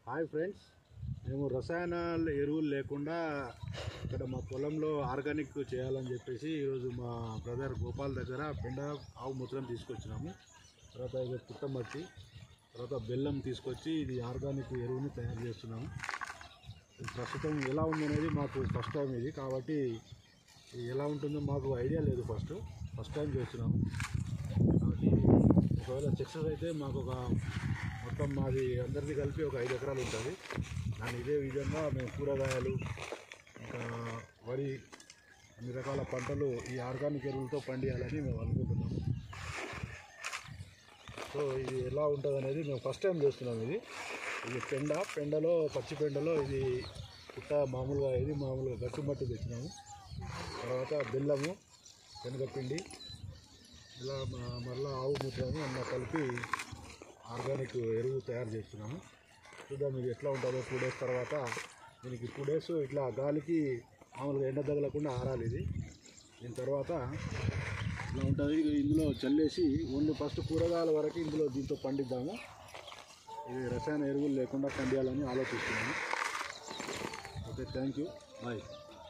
Hi friends, మేము రసాయన ఎరువులు లేకుండా ఇక్కడ మా పొలంలో ఆర్గానిక్ చేయాలని చెప్పేసి ఈరోజు మా బ్రదర్ గోపాల్ దగ్గర పెండ ఆవు మూత్రం తీసుకొచ్చినాము. తర్వాత ఇది పుట్టమట్టి, తర్వాత బెల్లం తీసుకొచ్చి ఇది ఆర్గానిక్ ఎరువుని తయారు చేస్తున్నాము. ప్రస్తుతం ఎలా ఉందనేది మాకు ఫస్ట్ టైం ఇది, కాబట్టి ఎలా ఉంటుందో మాకు ఐడియా లేదు. ఫస్ట్ టైం చేస్తున్నాము. కాబట్టి ఒకవేళ సక్సెస్ అయితే మాకు ఒక మొత్తం మాది అందరిది కలిపి ఒక 5 ఎకరాలు ఉంటుంది. దాని ఇదే విధంగా మేము కూరగాయలు, ఇంకా వరి, అన్ని రకాల పంటలు ఈ ఆర్గానిక్ ఎరువులతో పండియాలని మేము అనుకుంటున్నాము. సో ఇది ఎలా ఉంటుంది అనేది మేము ఫస్ట్ టైం చేస్తున్నాము. ఇది పెండలో పచ్చి పెండలో ఇది పుట్ట మామూలుగా గట్టి మట్టి తెచ్చినాము. తర్వాత బెల్లము, శనగపిండి, ఇలా మరలా ఆవు మూత్రము అన్న కలిపి ఆర్గానిక్ ఎరువు తయారు చేస్తున్నాము. చూద్దాం ఇది ఎట్లా ఉంటుందో. 2 days తర్వాత దీనికి 2 days ఇట్లా గాలికి మామూలుగా ఎండ తగలకుండా ఆరాలి. దీని తర్వాత ఇట్లా ఉంటుంది. ఇందులో చల్లేసి ఓన్లీ ఫస్ట్ కూరగాయల వరకు ఇందులో దీంతో పండిద్దాము. ఇది రసాయన ఎరువులు లేకుండా పండియాలని ఆలోచిస్తున్నాము. Okay, thank you, bye.